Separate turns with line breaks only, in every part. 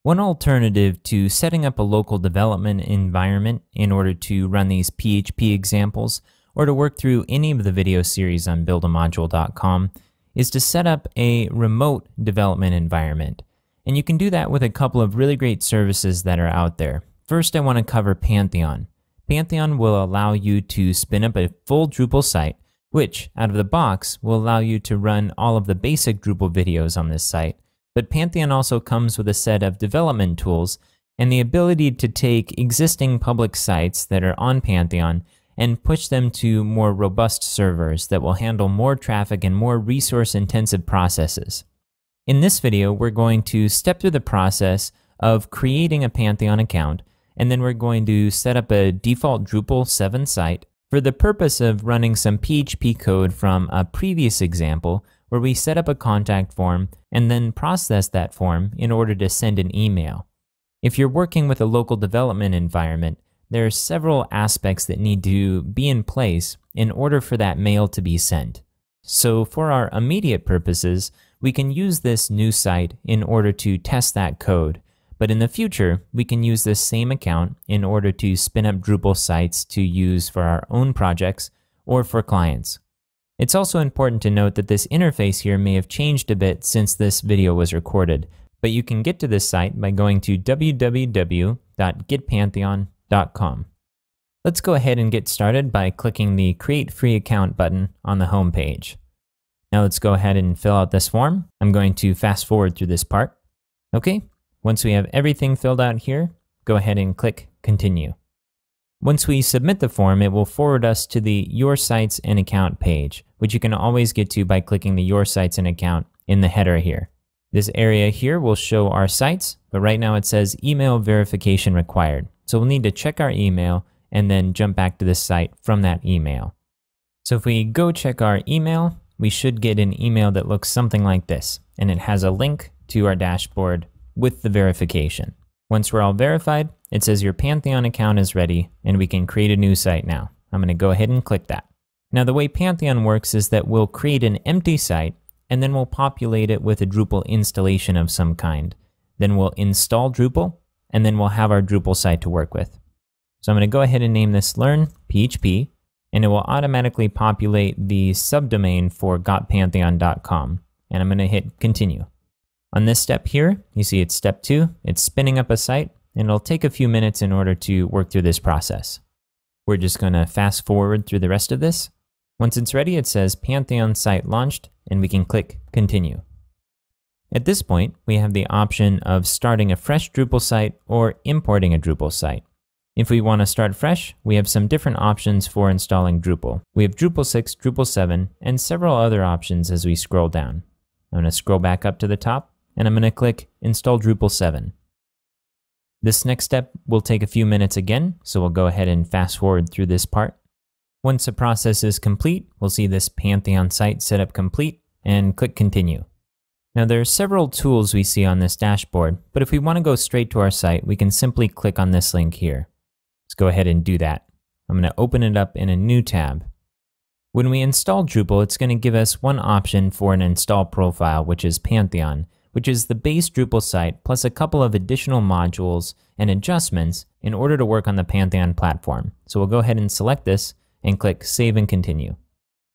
One alternative to setting up a local development environment in order to run these PHP examples or to work through any of the video series on buildamodule.com is to set up a remote development environment. And you can do that with a couple of really great services that are out there. First, I want to cover Pantheon. Pantheon will allow you to spin up a full Drupal site, which out of the box will allow you to run all of the basic Drupal videos on this site. But Pantheon also comes with a set of development tools and the ability to take existing public sites that are on Pantheon and push them to more robust servers that will handle more traffic and more resource-intensive processes. In this video, we're going to step through the process of creating a Pantheon account, and then we're going to set up a default Drupal 7 site for the purpose of running some PHP code from a previous example where we set up a contact form and then process that form in order to send an email. If you're working with a local development environment, there are several aspects that need to be in place in order for that mail to be sent. So for our immediate purposes, we can use this new site in order to test that code. But in the future, we can use this same account in order to spin up Drupal sites to use for our own projects or for clients. It's also important to note that this interface here may have changed a bit since this video was recorded, but you can get to this site by going to www.getpantheon.com. Let's go ahead and get started by clicking the Create Free Account button on the home page. Now let's go ahead and fill out this form. I'm going to fast forward through this part. Okay, once we have everything filled out here, go ahead and click Continue. Once we submit the form, it will forward us to the Your Sites and Account page, which you can always get to by clicking the Your Sites and Account in the header here. This area here will show our sites, but right now it says email verification required. So we'll need to check our email and then jump back to this site from that email. So if we go check our email, we should get an email that looks something like this, and it has a link to our dashboard with the verification. Once we're all verified, it says your Pantheon account is ready and we can create a new site now. I'm going to go ahead and click that. Now the way Pantheon works is that we'll create an empty site and then we'll populate it with a Drupal installation of some kind. Then we'll install Drupal and then we'll have our Drupal site to work with. So I'm going to go ahead and name this Learn PHP and it will automatically populate the subdomain for gotpantheon.com, and I'm going to hit Continue. On this step here, you see it's step 2, it's spinning up a site, and it'll take a few minutes in order to work through this process. We're just going to fast forward through the rest of this. Once it's ready, it says Pantheon site launched, and we can click Continue. At this point, we have the option of starting a fresh Drupal site or importing a Drupal site. If we want to start fresh, we have some different options for installing Drupal. We have Drupal 6, Drupal 7, and several other options as we scroll down. I'm going to scroll back up to the top, and I'm going to click Install Drupal 7. This next step will take a few minutes again, so we'll go ahead and fast forward through this part. Once the process is complete, we'll see this Pantheon site setup complete, and click Continue. Now there are several tools we see on this dashboard, but if we want to go straight to our site, we can simply click on this link here. Let's go ahead and do that. I'm going to open it up in a new tab. When we install Drupal, it's going to give us one option for an install profile, which is Pantheon, which is the base Drupal site plus a couple of additional modules and adjustments in order to work on the Pantheon platform. So we'll go ahead and select this and click Save and Continue.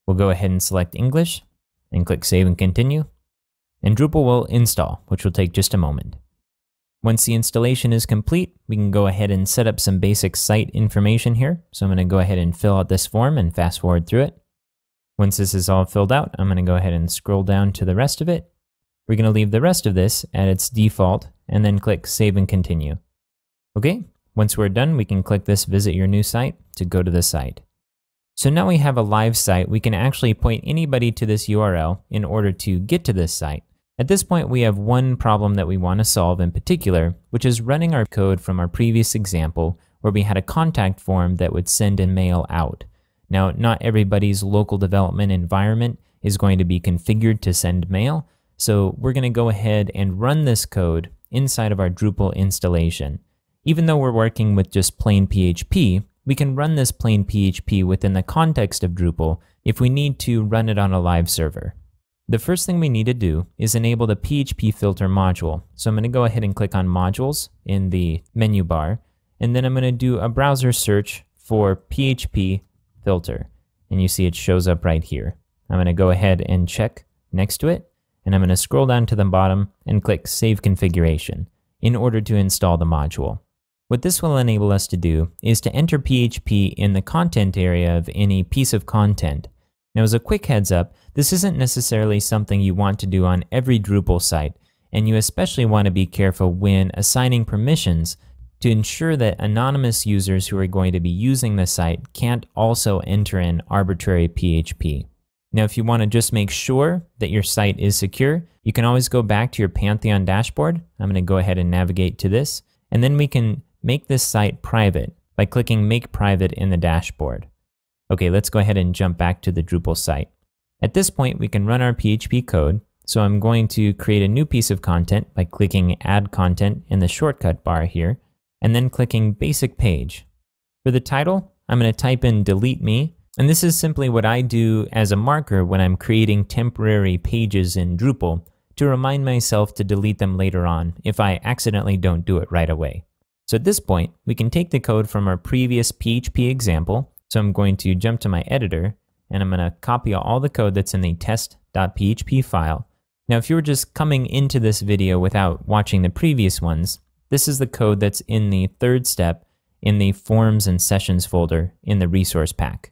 We'll go ahead and select English and click Save and Continue. And Drupal will install, which will take just a moment. Once the installation is complete, we can go ahead and set up some basic site information here. So I'm going to go ahead and fill out this form and fast forward through it. Once this is all filled out, I'm going to go ahead and scroll down to the rest of it. We're going to leave the rest of this at its default and then click Save and Continue. Okay, once we're done, we can click this Visit Your New Site to go to the site. So now we have a live site. We can actually point anybody to this URL in order to get to this site. At this point, we have one problem that we want to solve in particular, which is running our code from our previous example where we had a contact form that would send a mail out. Now, not everybody's local development environment is going to be configured to send mail, so we're going to go ahead and run this code inside of our Drupal installation. Even though we're working with just plain PHP, we can run this plain PHP within the context of Drupal if we need to run it on a live server. The first thing we need to do is enable the PHP filter module. So I'm going to go ahead and click on modules in the menu bar, and then I'm going to do a browser search for PHP filter. And you see it shows up right here. I'm going to go ahead and check next to it, and I'm going to scroll down to the bottom and click Save Configuration in order to install the module. What this will enable us to do is to enter PHP in the content area of any piece of content. Now, as a quick heads up, this isn't necessarily something you want to do on every Drupal site, and you especially want to be careful when assigning permissions to ensure that anonymous users who are going to be using the site can't also enter in arbitrary PHP. Now, if you want to just make sure that your site is secure, you can always go back to your Pantheon dashboard. I'm going to go ahead and navigate to this, and then we can make this site private by clicking Make Private in the dashboard. Okay, let's go ahead and jump back to the Drupal site. At this point, we can run our PHP code. So I'm going to create a new piece of content by clicking Add Content in the shortcut bar here, and then clicking Basic Page. For the title, I'm going to type in Delete Me, and this is simply what I do as a marker when I'm creating temporary pages in Drupal to remind myself to delete them later on if I accidentally don't do it right away. So at this point, we can take the code from our previous PHP example. So I'm going to jump to my editor, and I'm going to copy all the code that's in the test.php file. Now, if you were just coming into this video without watching the previous ones, this is the code that's in the third step in the Forms and Sessions folder in the resource pack.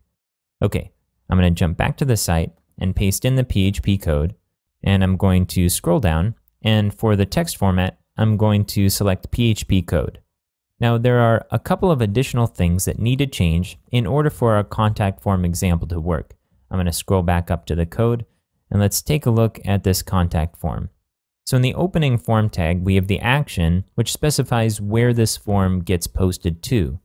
Okay, I'm going to jump back to the site and paste in the PHP code, and I'm going to scroll down, and for the text format, I'm going to select PHP code. Now, there are a couple of additional things that need to change in order for our contact form example to work. I'm going to scroll back up to the code, and let's take a look at this contact form. So in the opening form tag, we have the action, which specifies where this form gets posted to.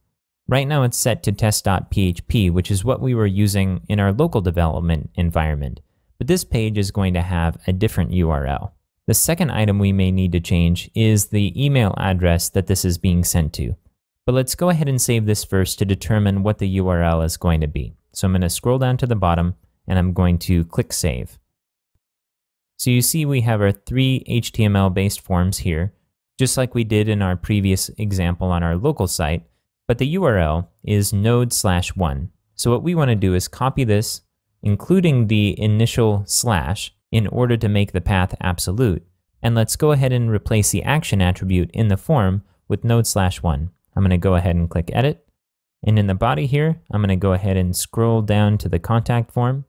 Right now it's set to test.php, which is what we were using in our local development environment. But this page is going to have a different URL. The second item we may need to change is the email address that this is being sent to. But let's go ahead and save this first to determine what the URL is going to be. So I'm going to scroll down to the bottom, and I'm going to click Save. So you see we have our 3 HTML-based forms here, just like we did in our previous example on our local site, but the URL is node/1. So what we want to do is copy this, including the initial slash, in order to make the path absolute. And let's go ahead and replace the action attribute in the form with node/1. I'm going to go ahead and click Edit. And in the body here, I'm going to go ahead and scroll down to the contact form.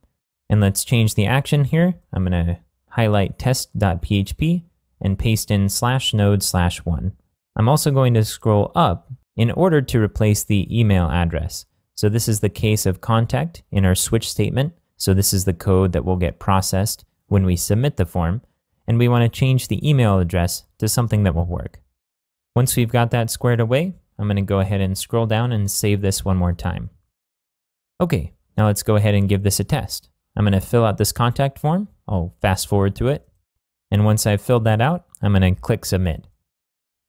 And let's change the action here. I'm going to highlight test.php and paste in /node/1. I'm also going to scroll up in order to replace the email address. So this is the case of contact in our switch statement. So this is the code that will get processed when we submit the form, and we want to change the email address to something that will work. Once we've got that squared away, I'm going to go ahead and scroll down and save this one more time. Okay, now let's go ahead and give this a test. I'm going to fill out this contact form. I'll fast forward to it. And once I've filled that out, I'm going to click Submit.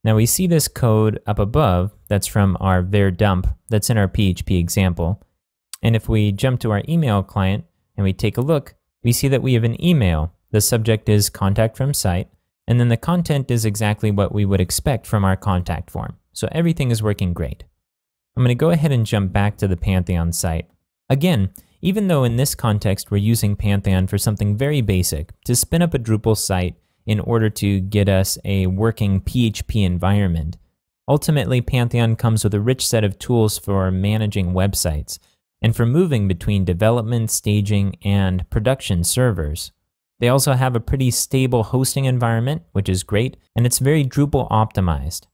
Now we see this code up above that's from our var dump that's in our PHP example. And if we jump to our email client and we take a look, we see that we have an email. The subject is contact from site, and then the content is exactly what we would expect from our contact form. So everything is working great. I'm going to go ahead and jump back to the Pantheon site. Again, even though in this context we're using Pantheon for something very basic, to spin up a Drupal site in order to get us a working PHP environment, ultimately Pantheon comes with a rich set of tools for managing websites and for moving between development, staging, and production servers. They also have a pretty stable hosting environment, which is great, and it's very Drupal optimized.